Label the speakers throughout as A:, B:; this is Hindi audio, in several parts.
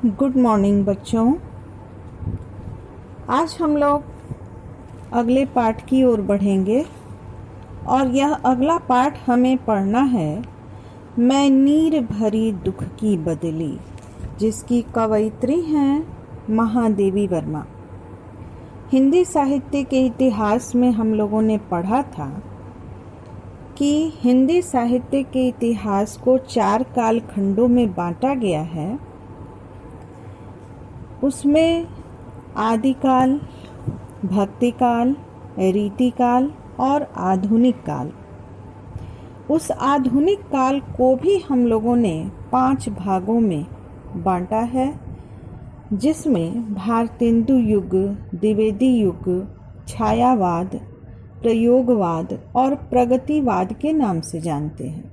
A: गुड मॉर्निंग बच्चों। आज हम लोग अगले पाठ की ओर बढ़ेंगे और यह अगला पाठ हमें पढ़ना है मैं नीर भरी दुख की बदली, जिसकी कवयित्री हैं महादेवी वर्मा। हिंदी साहित्य के इतिहास में हम लोगों ने पढ़ा था कि हिंदी साहित्य के इतिहास को 4 कालखंडों में बांटा गया है। उसमें आदिकाल, भक्तिकाल, रीतिकाल और आधुनिक काल। उस आधुनिक काल को भी हम लोगों ने 5 भागों में बांटा है, जिसमें भारतेंदु युग, द्विवेदी युग, छायावाद, प्रयोगवाद और प्रगतिवाद के नाम से जानते हैं।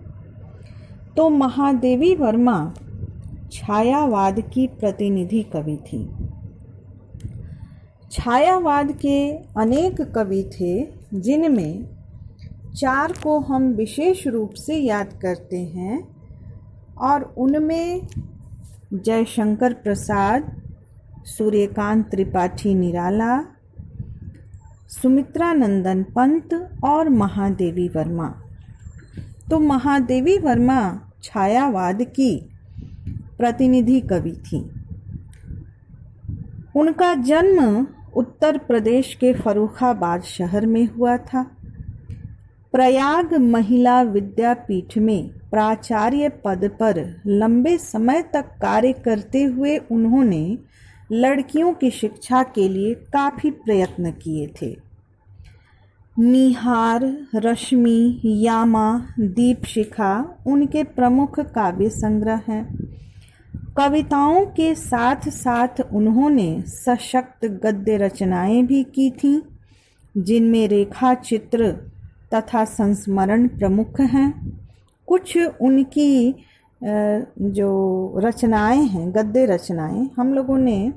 A: तो महादेवी वर्मा छायावाद की प्रतिनिधि कवि थी। छायावाद के अनेक कवि थे, जिनमें 4 को हम विशेष रूप से याद करते हैं और उनमें जयशंकर प्रसाद, सूर्यकांत त्रिपाठी निराला, सुमित्रा नंदन पंत और महादेवी वर्मा। तो महादेवी वर्मा छायावाद की प्रतिनिधि कवि थी। उनका जन्म उत्तर प्रदेश के फर्रुखाबाद शहर में हुआ था। प्रयाग महिला विद्यापीठ में प्राचार्य पद पर लंबे समय तक कार्य करते हुए उन्होंने लड़कियों की शिक्षा के लिए काफी प्रयत्न किए थे। निहार, रश्मि, यामा, दीपशिखा उनके प्रमुख काव्य संग्रह हैं। कविताओं के साथ साथ उन्होंने सशक्त गद्य रचनाएं भी की थीं, जिनमें रेखा चित्र तथा संस्मरण प्रमुख हैं। कुछ उनकी जो रचनाएं हैं, गद्य रचनाएं, हम लोगों ने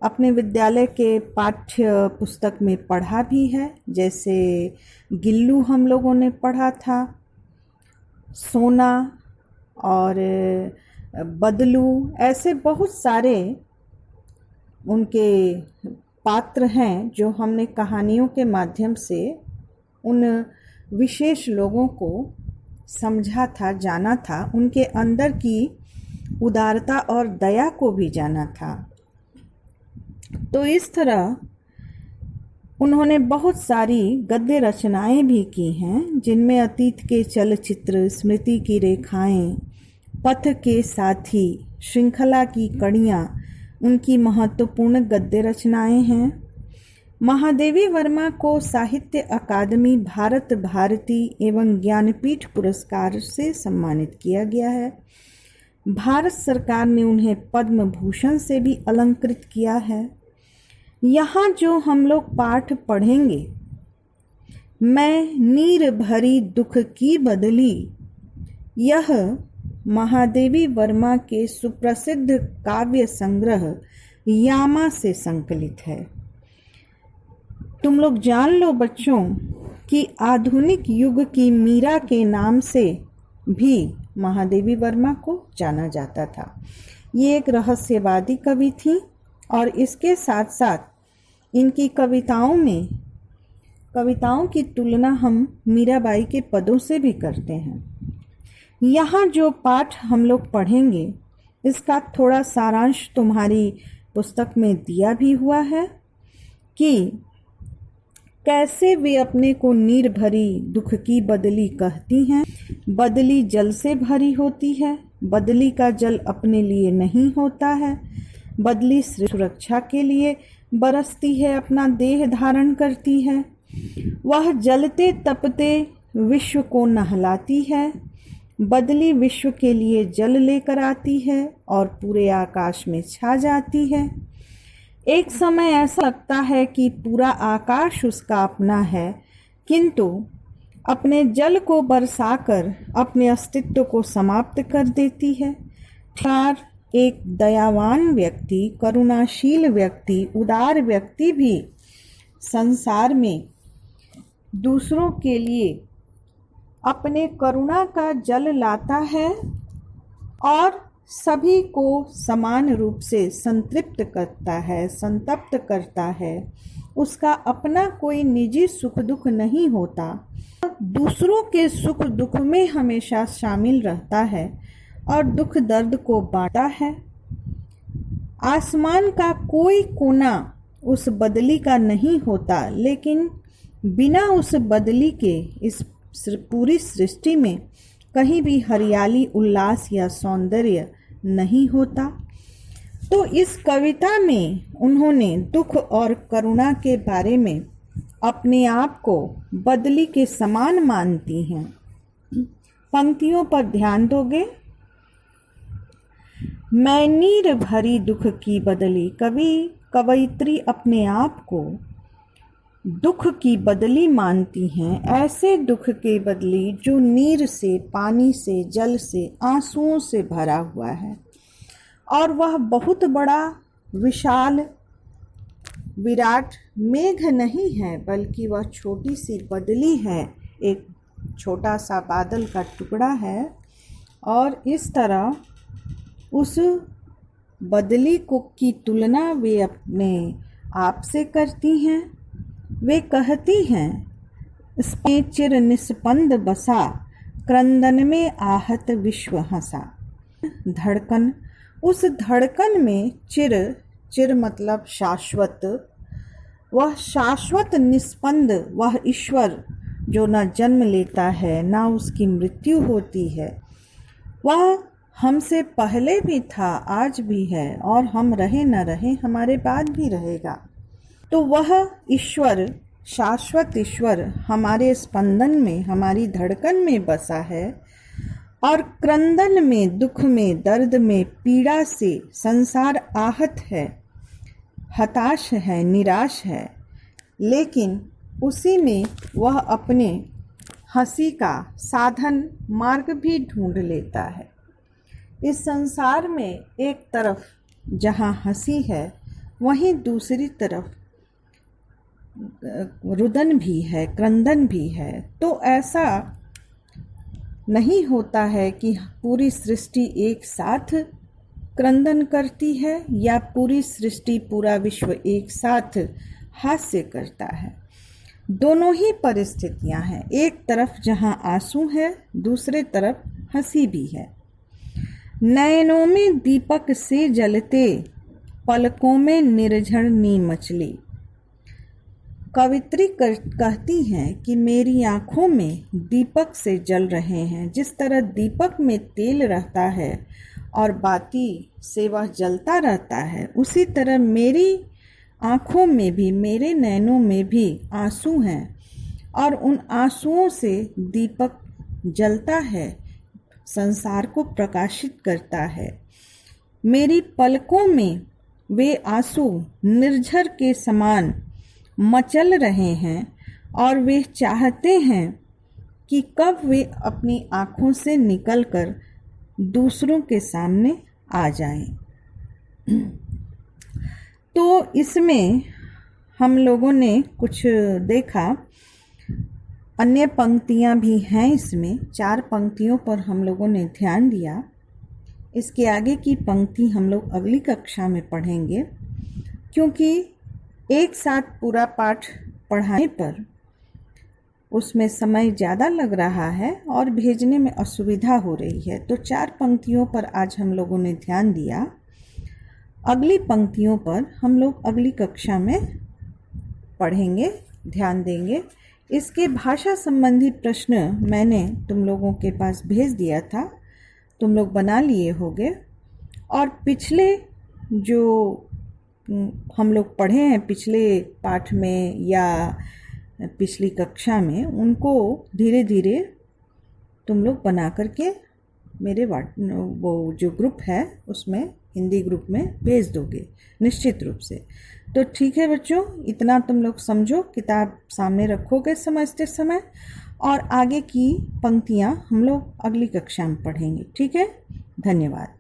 A: अपने विद्यालय के पाठ्य पुस्तक में पढ़ा भी है। जैसे गिल्लू हम लोगों ने पढ़ा था, सोना और बदलू, ऐसे बहुत सारे उनके पात्र हैं जो हमने कहानियों के माध्यम से उन विशेष लोगों को समझा था, जाना था, उनके अंदर की उदारता और दया को भी जाना था। तो इस तरह उन्होंने बहुत सारी गद्य रचनाएं भी की हैं, जिनमें अतीत के चलचित्र, स्मृति की रेखाएं, पथ के साथी, श्रृंखला की कड़ियाँ उनकी महत्वपूर्ण गद्य रचनाएं हैं। महादेवी वर्मा को साहित्य अकादमी, भारत भारती एवं ज्ञानपीठ पुरस्कार से सम्मानित किया गया है। भारत सरकार ने उन्हें पद्म भूषण से भी अलंकृत किया है। यहाँ जो हम लोग पाठ पढ़ेंगे, मैं नीर भरी दुख की बदली, यह महादेवी वर्मा के सुप्रसिद्ध काव्य संग्रह यामा से संकलित है। तुम लोग जान लो बच्चों कि आधुनिक युग की मीरा के नाम से भी महादेवी वर्मा को जाना जाता था। ये एक रहस्यवादी कवि थी और इसके साथ साथ इनकी कविताओं की तुलना हम मीराबाई के पदों से भी करते हैं। यहाँ जो पाठ हम लोग पढ़ेंगे, इसका थोड़ा सारांश तुम्हारी पुस्तक में दिया भी हुआ है कि कैसे वे अपने को नीर भरी दुख की बदली कहती हैं। बदली जल से भरी होती है, बदली का जल अपने लिए नहीं होता है। बदली सुरक्षा के लिए बरसती है, अपना देह धारण करती है। वह जलते तपते विश्व को नहलाती है। बदली विश्व के लिए जल लेकर आती है और पूरे आकाश में छा जाती है। एक समय ऐसा लगता है कि पूरा आकाश उसका अपना है, किंतु अपने जल को बरसाकर अपने अस्तित्व को समाप्त कर देती है। एक दयावान व्यक्ति, करुणाशील व्यक्ति, उदार व्यक्ति भी संसार में दूसरों के लिए अपने करुणा का जल लाता है और सभी को समान रूप से संतृप्त करता है, संतप्त करता है। उसका अपना कोई निजी सुख दुख नहीं होता, दूसरों के सुख दुख में हमेशा शामिल रहता है और दुख दर्द को बांटता है। आसमान का कोई कोना उस बदली का नहीं होता, लेकिन बिना उस बदली के इस पूरी सृष्टि में कहीं भी हरियाली, उल्लास या सौंदर्य नहीं होता। तो इस कविता में उन्होंने दुख और करुणा के बारे में अपने आप को बदली के समान मानती हैं। पंक्तियों पर ध्यान दोगे। मैं नीर भरी दुख की बदली, कवयित्री अपने आप को दुख की बदली मानती हैं, ऐसे दुख के बदली जो नीर से, पानी से, जल से, आंसुओं से भरा हुआ है। और वह बहुत बड़ा विशाल विराट मेघ नहीं है, बल्कि वह छोटी सी बदली है, एक छोटा सा बादल का टुकड़ा है। और इस तरह उस बदली को की तुलना वे अपने आप से करती हैं। वे कहती हैं, इसमें चिर निस्पंद बसा, क्रंदन में आहत विश्व हंसा। धड़कन, उस धड़कन में चिर मतलब शाश्वत, वह शाश्वत निस्पंद, वह ईश्वर जो न जन्म लेता है न उसकी मृत्यु होती है। वह हमसे पहले भी था, आज भी है, और हम रहे न रहे हमारे बाद भी रहेगा। तो वह ईश्वर, शाश्वत ईश्वर हमारे स्पंदन में, हमारी धड़कन में बसा है। और क्रंदन में, दुख में, दर्द में, पीड़ा से संसार आहत है, हताश है, निराश है, लेकिन उसी में वह अपने हंसी का साधन मार्ग भी ढूंढ लेता है। इस संसार में एक तरफ जहाँ हंसी है, वहीं दूसरी तरफ रुदन भी है, क्रंदन भी है। तो ऐसा नहीं होता है कि पूरी सृष्टि एक साथ क्रंदन करती है या पूरी सृष्टि, पूरा विश्व एक साथ हास्य करता है। दोनों ही परिस्थितियां हैं, एक तरफ जहां आंसू है, दूसरे तरफ हंसी भी है। नयनों में दीपक से जलते, पलकों में निर्झर नी मछली। कवित्री कहती हैं कि मेरी आँखों में दीपक से जल रहे हैं। जिस तरह दीपक में तेल रहता है और बाती से वह जलता रहता है, उसी तरह मेरी आँखों में भी, मेरे नैनों में भी आंसू हैं और उन आंसुओं से दीपक जलता है, संसार को प्रकाशित करता है। मेरी पलकों में वे आंसू निर्झर के समान मचल रहे हैं और वे चाहते हैं कि कब वे अपनी आँखों से निकलकर दूसरों के सामने आ जाएं। तो इसमें हम लोगों ने कुछ देखा, अन्य पंक्तियां भी हैं इसमें। 4 पंक्तियों पर हम लोगों ने ध्यान दिया। इसके आगे की पंक्ति हम लोग अगली कक्षा में पढ़ेंगे, क्योंकि एक साथ पूरा पाठ पढ़ाने पर उसमें समय ज़्यादा लग रहा है और भेजने में असुविधा हो रही है। तो 4 पंक्तियों पर आज हम लोगों ने ध्यान दिया। अगली पंक्तियों पर हम लोग अगली कक्षा में पढ़ेंगे, ध्यान देंगे। इसके भाषा संबंधी प्रश्न मैंने तुम लोगों के पास भेज दिया था, तुम लोग बना लिए होगे। और पिछले जो हम लोग पढ़े हैं पिछले पाठ में या पिछली कक्षा में, उनको धीरे धीरे तुम लोग बना करके मेरे वो जो ग्रुप है उसमें, हिंदी ग्रुप में भेज दोगे निश्चित रूप से। तो ठीक है बच्चों, इतना तुम लोग समझो, किताब सामने रखोगे समझते समय, और आगे की पंक्तियां हम लोग अगली कक्षा में पढ़ेंगे। ठीक है, धन्यवाद।